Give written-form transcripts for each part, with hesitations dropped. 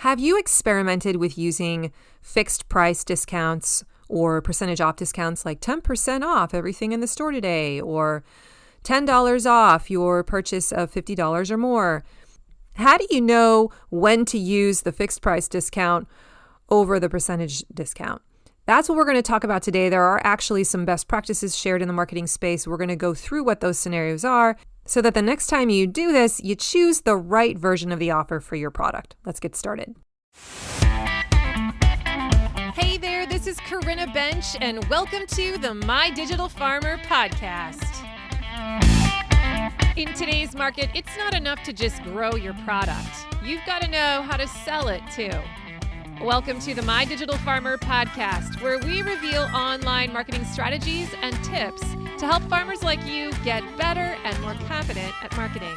Have you experimented with using fixed price discounts or percentage off discounts like 10% off everything in the store today or $10 off your purchase of $50 or more? How do you know when to use the fixed price discount over the percentage discount? That's what we're going to talk about today. There are actually some best practices shared in the marketing space. We're going to go through what those scenarios are so that the next time you do this, you choose the right version of the offer for your product. Let's get started. Hey there, this is Corinna Bench, and welcome to the MyDigitalFarmer podcast. In today's market, it's not enough to just grow your product. You've got to know how to sell it too. Welcome to the MyDigitalFarmer podcast, where we reveal online marketing strategies and tips to help farmers like you get better and more confident at marketing.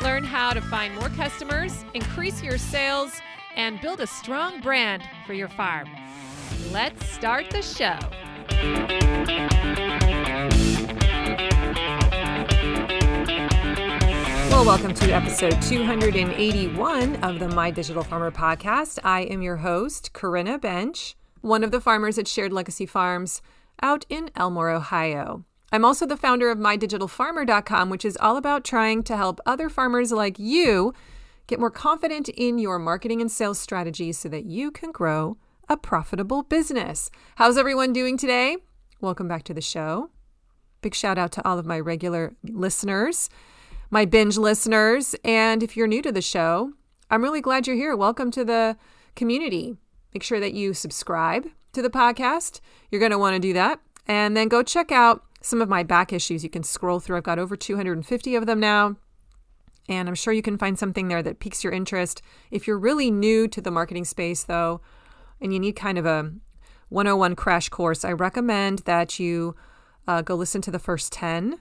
Learn how to find more customers, increase your sales, and build a strong brand for your farm. Let's start the show. Well, welcome to episode 281 of the MyDigitalFarmer podcast. I am your host, Corinna Bench, one of the farmers at Shared Legacy Farms out in Elmore, Ohio. I'm also the founder of MyDigitalFarmer.com, which is all about trying to help other farmers like you get more confident in your marketing and sales strategies so that you can grow a profitable business. How's everyone doing today? Welcome back to the show. Big shout out to all of my regular listeners, my binge listeners. And if you're new to the show, I'm really glad you're here. Welcome to the community. Make sure that you subscribe to the podcast. You're going to want to do that. And then go check out some of my back issues. You can scroll through. I've got over 250 of them now. And I'm sure you can find something there that piques your interest. If you're really new to the marketing space, though, and you need kind of a 101 crash course, I recommend that you go listen to the first 10.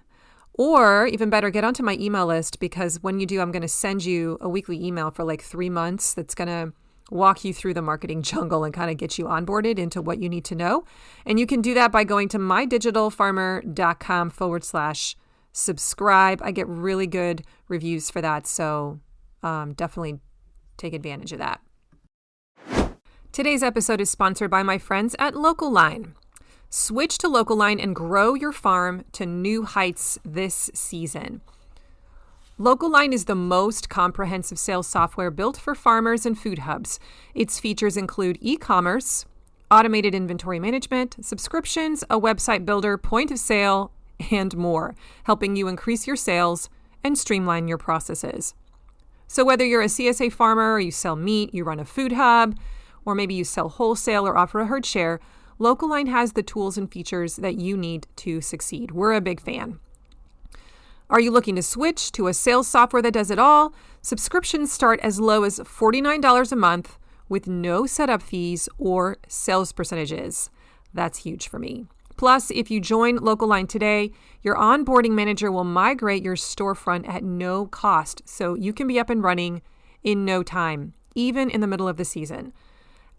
Or even better, get onto my email list, because when you do, I'm going to send you a weekly email for like 3 months that's going to walk you through the marketing jungle and kind of get you onboarded into what you need to know. And you can do that by going to mydigitalfarmer.com/subscribe. I get really good reviews for that. So definitely take advantage of that. Today's episode is sponsored by my friends at Local Line. Switch to Local Line and grow your farm to new heights this season. Local Line is the most comprehensive sales software built for farmers and food hubs. Its features include e-commerce, automated inventory management, subscriptions, a website builder, point of sale, and more, helping you increase your sales and streamline your processes. So whether you're a CSA farmer or you sell meat, you run a food hub, or maybe you sell wholesale or offer a herd share, Local Line has the tools and features that you need to succeed. We're a big fan. Are you looking to switch to a sales software that does it all? Subscriptions start as low as $49 a month with no setup fees or sales percentages. That's huge for me. Plus, if you join Local Line today, your onboarding manager will migrate your storefront at no cost, so you can be up and running in no time, even in the middle of the season.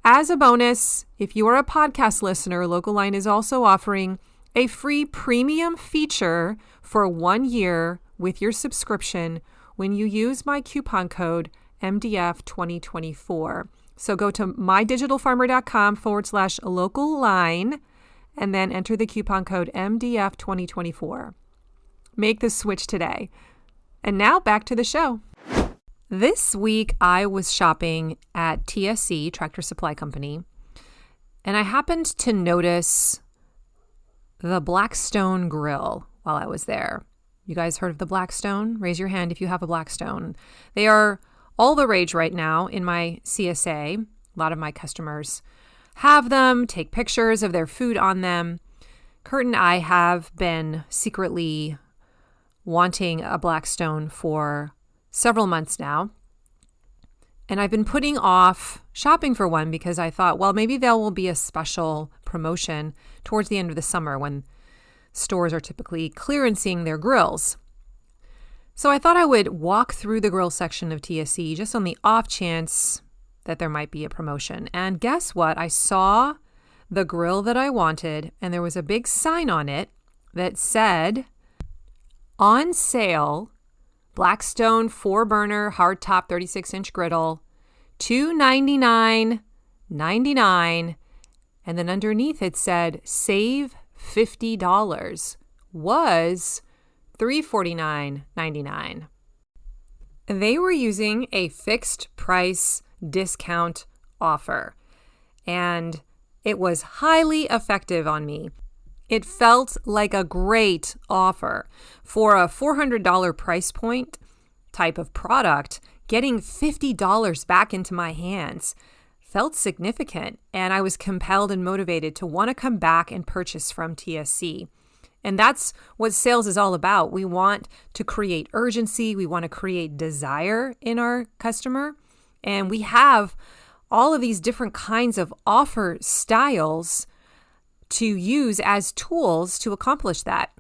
As a bonus, if you are a podcast listener, Local Line is also offering a free premium feature for 1 year with your subscription when you use my coupon code MDF2024. So go to mydigitalfarmer.com/local line and then enter the coupon code MDF2024. Make the switch today. And now back to the show. This week I was shopping at TSC, Tractor Supply Company, and I happened to notice the Blackstone grill while I was there. You guys heard of the Blackstone? Raise your hand if you have a Blackstone. They are all the rage right now in my CSA. A lot of my customers have them, take pictures of their food on them. Kurt and I have been secretly wanting a Blackstone for several months now. And I've been putting off shopping for one because I thought, well, maybe there will be a special promotion towards the end of the summer when stores are typically clearancing their grills. So I thought I would walk through the grill section of TSC just on the off chance that there might be a promotion. And guess what? I saw the grill that I wanted, and there was a big sign on it that said, on sale, Blackstone 4-burner hardtop 36-inch griddle, $299.99, and then underneath it said save $50 was $349.99. They were using a fixed price discount offer, and it was highly effective on me. It felt like a great offer. For a $400 price point type of product, getting $50 back into my hands felt significant, and I was compelled and motivated to want to come back and purchase from TSC. And that's what sales is all about. We want to create urgency. We want to create desire in our customer. And we have all of these different kinds of offer styles to use as tools to accomplish that.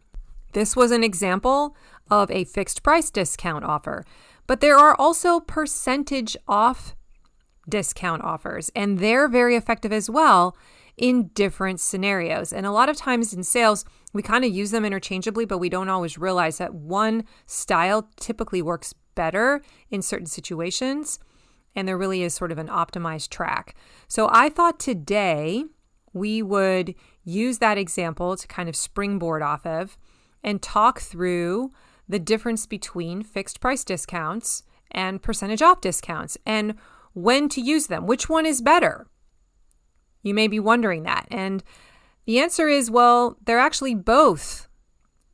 This was an example of a fixed price discount offer, but there are also percentage off discount offers, and they're very effective as well in different scenarios. And a lot of times in sales, we kind of use them interchangeably, but we don't always realize that one style typically works better in certain situations, and there really is sort of an optimized track. So I thought today we would use that example to kind of springboard off of and talk through the difference between fixed price discounts and percentage off discounts and when to use them. Which one is better? You may be wondering that. And the answer is, well, they're actually both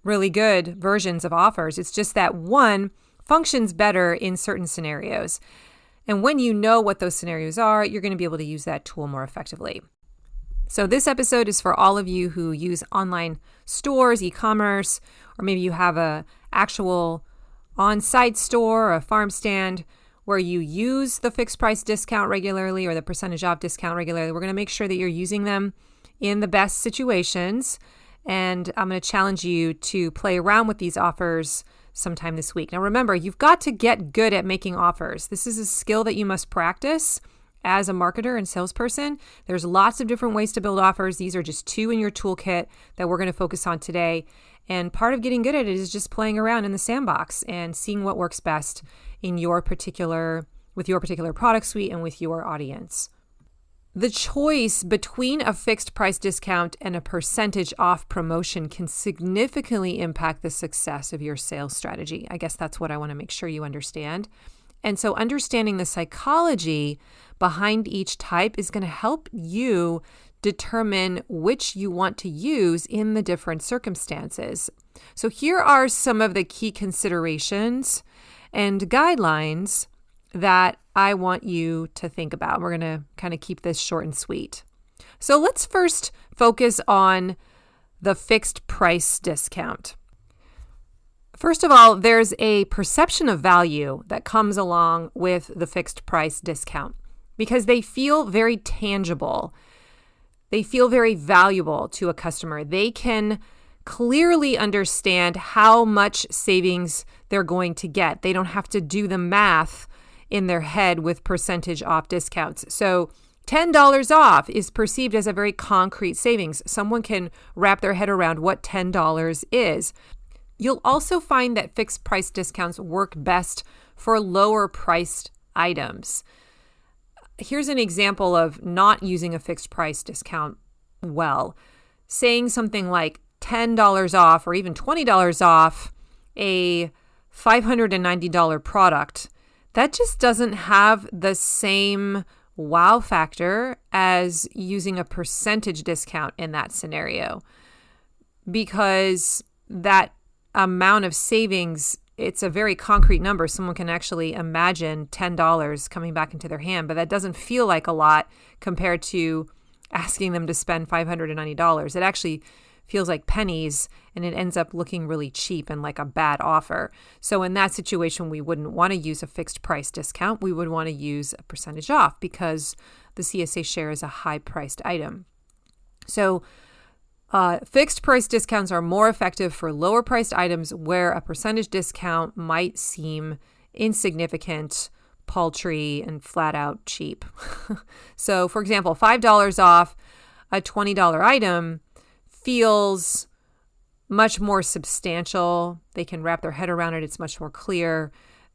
really good versions of offers. It's just that one functions better in certain scenarios. And when you know what those scenarios are, you're going to be able to use that tool more effectively. So this episode is for all of you who use online stores, e-commerce, or maybe you have a actual on-site store or a farm stand where you use the fixed price discount regularly or the percentage off discount regularly. We're going to make sure that you're using them in the best situations. And I'm going to challenge you to play around with these offers sometime this week. Now, remember, you've got to get good at making offers. This is a skill that you must practice as a marketer and salesperson. There's lots of different ways to build offers. These are just two in your toolkit that we're going to focus on today. And part of getting good at it is just playing around in the sandbox and seeing what works best in your particular product suite and with your audience. The choice between a fixed price discount and a percentage off promotion can significantly impact the success of your sales strategy. I guess that's what I want to make sure you understand. And so understanding the psychology behind each type is going to help you determine which you want to use in the different circumstances. So here are some of the key considerations and guidelines that I want you to think about. We're going to kind of keep this short and sweet. So let's first focus on the fixed price discount. First of all, there's a perception of value that comes along with the fixed price discount because they feel very tangible. They feel very valuable to a customer. They can clearly understand how much savings they're going to get. They don't have to do the math in their head with percentage off discounts. So $10 off is perceived as a very concrete savings. Someone can wrap their head around what $10 is. You'll also find that fixed price discounts work best for lower priced items. Here's an example of not using a fixed price discount well. Saying something like $10 off or even $20 off a $590 product, that just doesn't have the same wow factor as using a percentage discount in that scenario, because that amount of savings, it's a very concrete number. Someone can actually imagine $10 coming back into their hand, but that doesn't feel like a lot compared to asking them to spend $590. It actually feels like pennies, and it ends up looking really cheap and like a bad offer. So in that situation, we wouldn't want to use a fixed price discount. We would want to use a percentage off because the CSA share is a high priced item. So fixed price discounts are more effective for lower priced items where a percentage discount might seem insignificant, paltry, and flat out cheap. So for example, $5 off a $20 item feels much more substantial. They can wrap their head around it. It's much more clear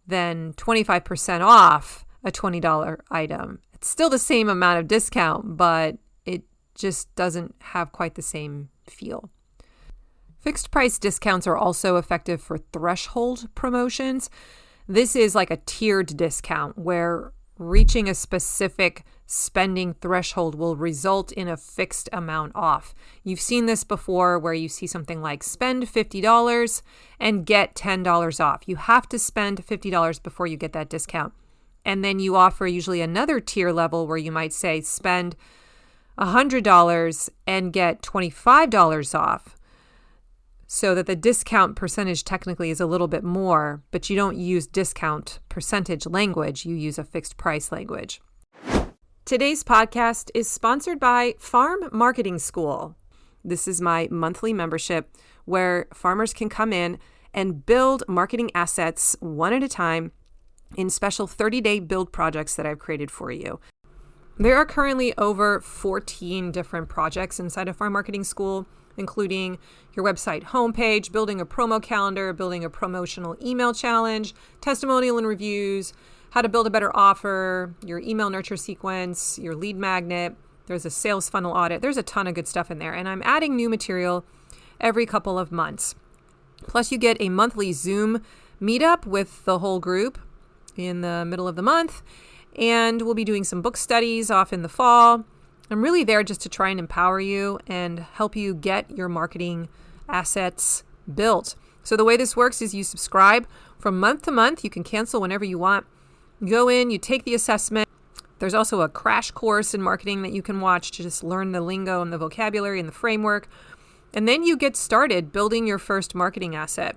than 25% off a $20 item. It's still the same amount of discount, but it just doesn't have quite the same feel. Fixed price discounts are also effective for threshold promotions. This is like a tiered discount where reaching a specific spending threshold will result in a fixed amount off. You've seen this before where you see something like spend $50 and get $10 off. You have to spend $50 before you get that discount. And then you offer usually another tier level where you might say spend $100 and get $25 off, so that the discount percentage technically is a little bit more, but you don't use discount percentage language, you use a fixed price language. Today's podcast is sponsored by Farm Marketing School. This is my monthly membership where farmers can come in and build marketing assets one at a time in special 30-day build projects that I've created for you. There are currently over 14 different projects inside of Farm Marketing School, including your website homepage, building a promo calendar, building a promotional email challenge, testimonial and reviews, how to build a better offer, your email nurture sequence, your lead magnet. There's a sales funnel audit. There's a ton of good stuff in there. And I'm adding new material every couple of months. Plus, you get a monthly Zoom meetup with the whole group in the middle of the month. And we'll be doing some book studies off in the fall. I'm really there just to try and empower you and help you get your marketing assets built. So the way this works is you subscribe from month to month. You can cancel whenever you want. You go in, you take the assessment. There's also a crash course in marketing that you can watch to just learn the lingo and the vocabulary and the framework. And then you get started building your first marketing asset.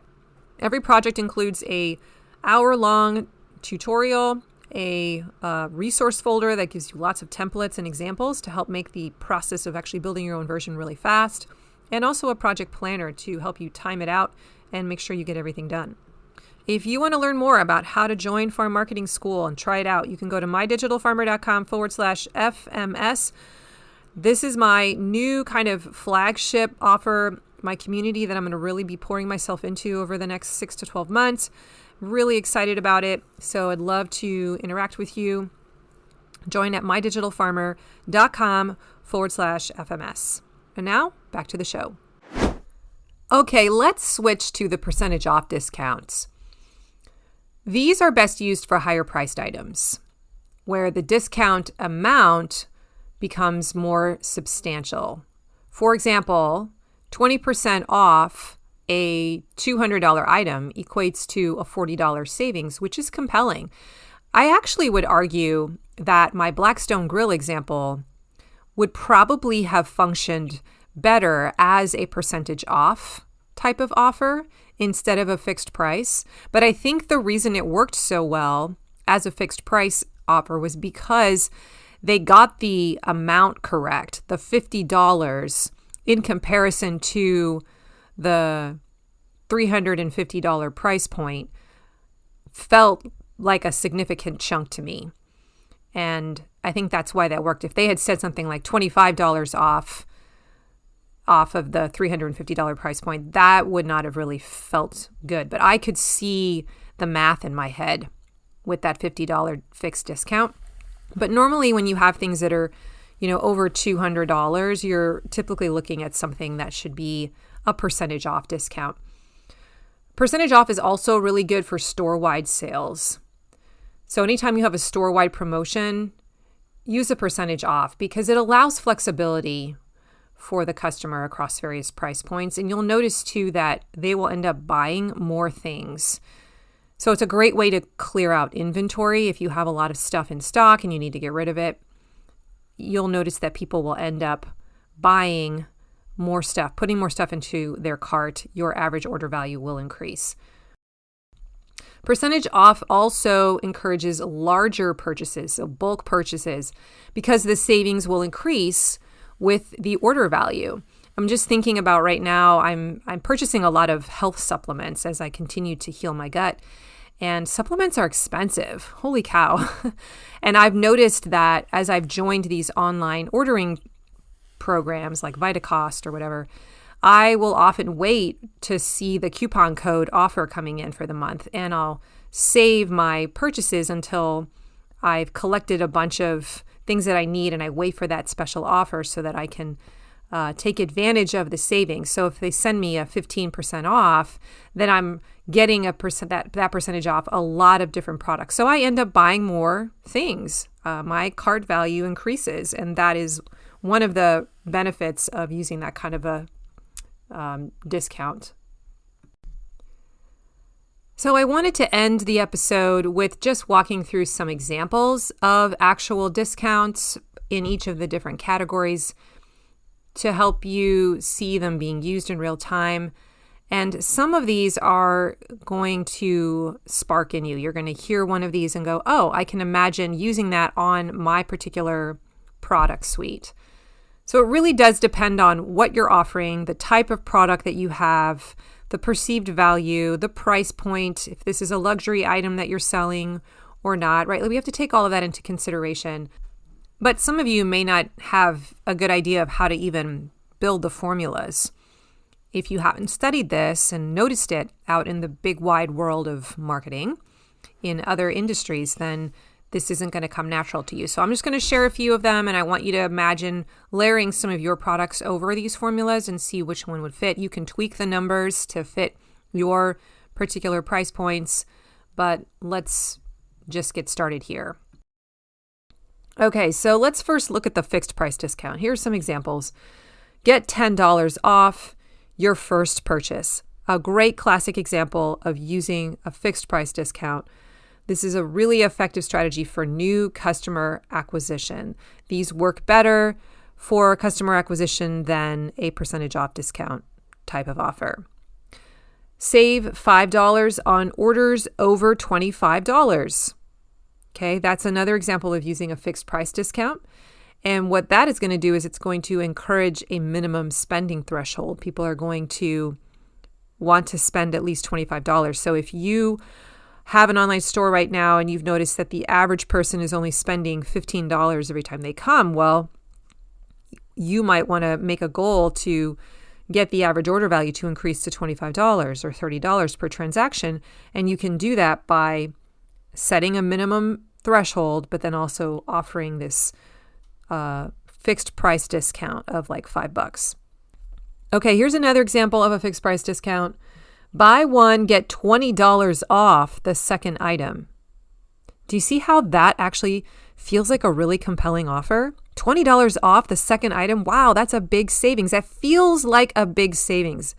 Every project includes a hour-long tutorial, a resource folder that gives you lots of templates and examples to help make the process of actually building your own version really fast, and also a project planner to help you time it out and make sure you get everything done. If you want to learn more about how to join Farm Marketing School and try it out, you can go to mydigitalfarmer.com/FMS. This is my new kind of flagship offer, my community that I'm going to really be pouring myself into over the next 6 to 12 months. Really excited about it. So I'd love to interact with you. Join at mydigitalfarmer.com/FMS. And now back to the show. Okay, let's switch to the percentage off discounts. These are best used for higher priced items where the discount amount becomes more substantial. For example, 20% off a $200 item equates to a $40 savings, which is compelling. I actually would argue that my Blackstone grill example would probably have functioned better as a percentage off type of offer instead of a fixed price. But I think the reason it worked so well as a fixed price offer was because they got the amount correct, the $50 in comparison to the $350 price point felt like a significant chunk to me. And I think that's why that worked. If they had said something like $25 off of the $350 price point, that would not have really felt good. But I could see the math in my head with that $50 fixed discount. But normally when you have things that are, over $200, you're typically looking at something that should be a percentage off discount. Percentage off is also really good for store-wide sales. So anytime you have a store-wide promotion, use a percentage off because it allows flexibility for the customer across various price points. And you'll notice too that they will end up buying more things. So it's a great way to clear out inventory. If you have a lot of stuff in stock and you need to get rid of it, you'll notice that people will end up buying more stuff, putting more stuff into their cart. Your average order value will increase. Percentage off also encourages larger purchases, so bulk purchases, because the savings will increase with the order value. I'm just thinking about right now, I'm purchasing a lot of health supplements as I continue to heal my gut. And supplements are expensive. Holy cow. And I've noticed that as I've joined these online ordering programs like VitaCost or whatever, I will often wait to see the coupon code offer coming in for the month. And I'll save my purchases until I've collected a bunch of things that I need and I wait for that special offer so that I can take advantage of the savings. So if they send me a 15% off, then I'm getting that percentage off a lot of different products. So I end up buying more things. My cart value increases, and that is one of the benefits of using that kind of a discount. So I wanted to end the episode with just walking through some examples of actual discounts in each of the different categories to help you see them being used in real time. And some of these are going to spark in you. You're going to hear one of these and go, oh, I can imagine using that on my particular product suite. So it really does depend on what you're offering, the type of product that you have, the perceived value, the price point, if this is a luxury item that you're selling or not, right? We have to take all of that into consideration. But some of you may not have a good idea of how to even build the formulas. If you haven't studied this and noticed it out in the big wide world of marketing in other industries, then this isn't going to come natural to you. So I'm just going to share a few of them, and I want you to imagine layering some of your products over these formulas and see which one would fit. You can tweak the numbers to fit your particular price points, but let's just get started here. Okay, so let's first look at the fixed price discount. Here are some examples. Get $10 off your first purchase. A great classic example of using a fixed price discount. This is a really effective strategy for new customer acquisition. These work better for customer acquisition than a percentage off discount type of offer. Save $5 on orders over $25. Okay, that's another example of using a fixed price discount. And what that is going to do is it's going to encourage a minimum spending threshold. People are going to want to spend at least $25. So if you have an online store right now and you've noticed that the average person is only spending $15 every time they come, well, you might want to make a goal to get the average order value to increase to $25 or $30 per transaction. And you can do that by setting a minimum threshold, but then also offering this fixed price discount of like $5. Okay, here's another example of a fixed price discount. Buy one, get $20 off the second item. Do you see how that actually feels like a really compelling offer? $20 off the second item. Wow, that's a big savings. That feels like a big savings,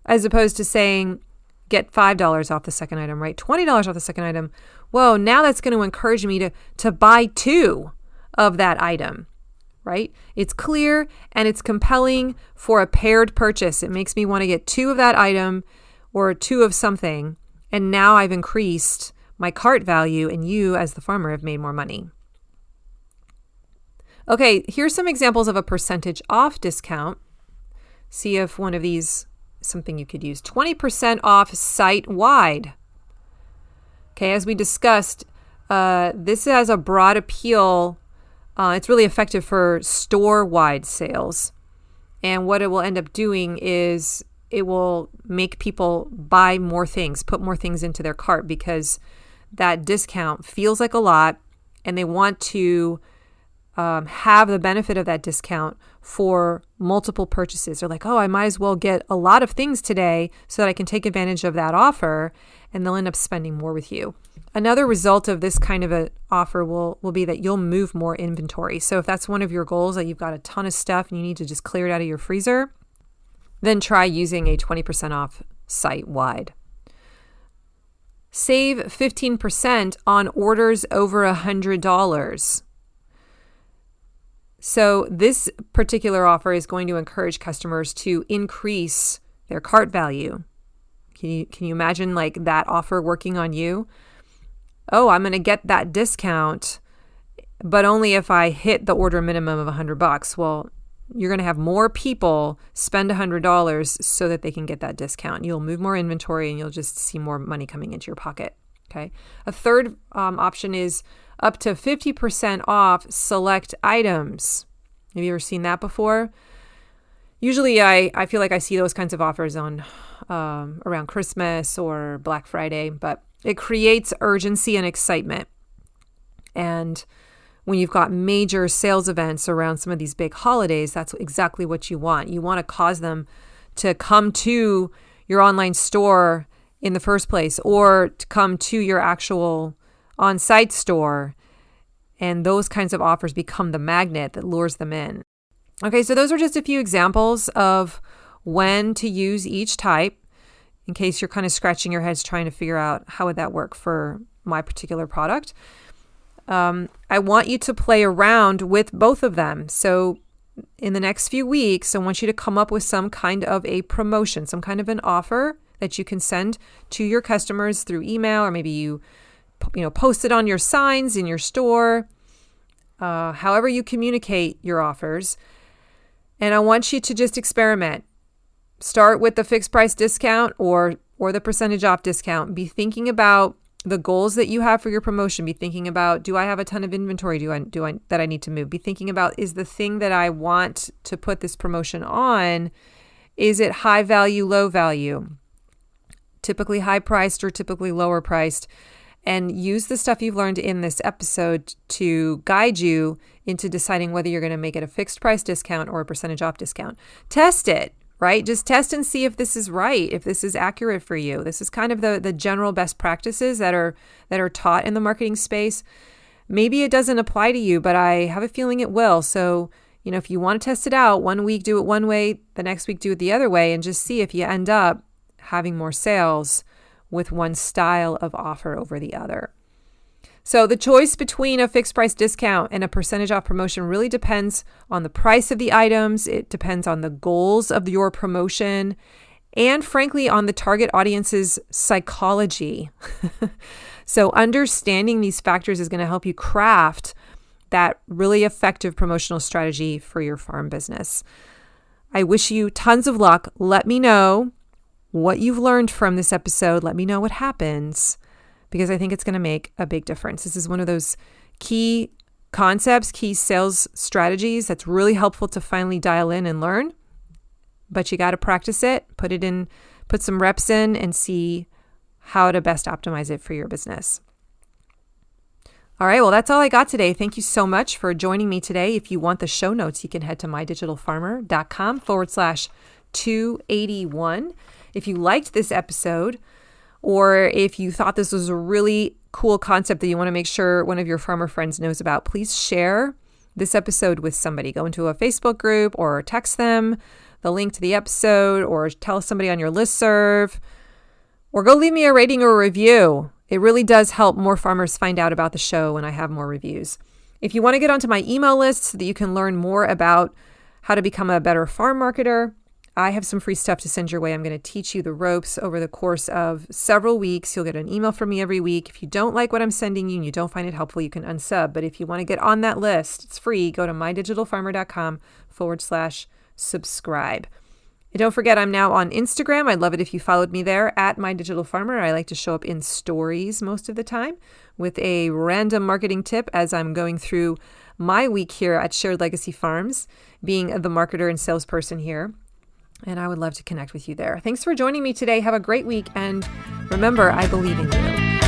as opposed to saying get $5 off the second item, right? $20 off the second item. Whoa, now that's going to encourage me to buy two of that item, right? It's clear and it's compelling for a paired purchase. It makes me want to get two of that item or two of something, and now I've increased my cart value, and you as the farmer have made more money. Okay, here's some examples of a percentage off discount. See if one of these is something you could use. 20% off site-wide. Okay, as we discussed, this has a broad appeal. It's really effective for store-wide sales. And what it will end up doing is it will make people buy more things, put more things into their cart, because that discount feels like a lot and they want to have the benefit of that discount for multiple purchases. They're like, oh, I might as well get a lot of things today so that I can take advantage of that offer, and they'll end up spending more with you. Another result of this kind of an offer will be that you'll move more inventory. So if that's one of your goals, that you've got a ton of stuff and you need to just clear it out of your freezer, then try using a 20% off site-wide. Save 15% on orders over $100. So this particular offer is going to encourage customers to increase their cart value. Can you imagine like that offer working on you? Oh, I'm going to get that discount, but only if I hit the order minimum of $100. Well, you're going to have more people spend $100 so that they can get that discount. You'll move more inventory and you'll just see more money coming into your pocket. Okay. A third option is up to 50% off select items. Have you ever seen that before? Usually I feel like I see those kinds of offers on around Christmas or Black Friday, but it creates urgency and excitement. And when you've got major sales events around some of these big holidays, that's exactly what you want. You want to cause them to come to your online store in the first place, or to come to your actual on-site store. And those kinds of offers become the magnet that lures them in. Okay, so those are just a few examples of when to use each type, in case you're kind of scratching your heads trying to figure out how would that work for my particular product. I want you to play around with both of them. So in the next few weeks, I want you to come up with some kind of a promotion, some kind of an offer that you can send to your customers through email, or maybe you post it on your signs in your store, however you communicate your offers. And I want you to just experiment. Start with the fixed price discount or the percentage off discount. Be thinking about the goals that you have for your promotion. Be thinking about, do I have a ton of inventory that I need to move? Be thinking about, is the thing that I want to put this promotion on, is it high value, low value? Typically high priced or typically lower priced? And use the stuff you've learned in this episode to guide you into deciding whether you're going to make it a fixed price discount or a percentage off discount. Test it. Right? Just test and see if this is right, if this is accurate for you. This is kind of the general best practices that are taught in the marketing space. Maybe it doesn't apply to you, but I have a feeling it will. So, if you want to test it out, one week do it one way, the next week do it the other way, and just see if you end up having more sales with one style of offer over the other. So the choice between a fixed price discount and a percentage off promotion really depends on the price of the items. It depends on the goals of your promotion and, frankly, on the target audience's psychology. So understanding these factors is going to help you craft that really effective promotional strategy for your farm business. I wish you tons of luck. Let me know what you've learned from this episode. Let me know what happens, because I think it's going to make a big difference. This is one of those key concepts, key sales strategies that's really helpful to finally dial in and learn. But you got to practice it, put some reps in, and see how to best optimize it for your business. All right, well, that's all I got today. Thank you so much for joining me today. If you want the show notes, you can head to mydigitalfarmer.com/281. If you liked this episode, or if you thought this was a really cool concept that you want to make sure one of your farmer friends knows about, please share this episode with somebody. Go into a Facebook group or text them the link to the episode, or tell somebody on your listserv, or go leave me a rating or a review. It really does help more farmers find out about the show when I have more reviews. If you want to get onto my email list so that you can learn more about how to become a better farm marketer, I have some free stuff to send your way. I'm going to teach you the ropes over the course of several weeks. You'll get an email from me every week. If you don't like what I'm sending you and you don't find it helpful, you can unsub. But if you want to get on that list, it's free. Go to mydigitalfarmer.com/subscribe. And don't forget, I'm now on Instagram. I'd love it if you followed me there at MyDigitalFarmer. I like to show up in stories most of the time with a random marketing tip as I'm going through my week here at Shared Legacy Farms, being the marketer and salesperson here. And I would love to connect with you there. Thanks for joining me today. Have a great week. And remember, I believe in you.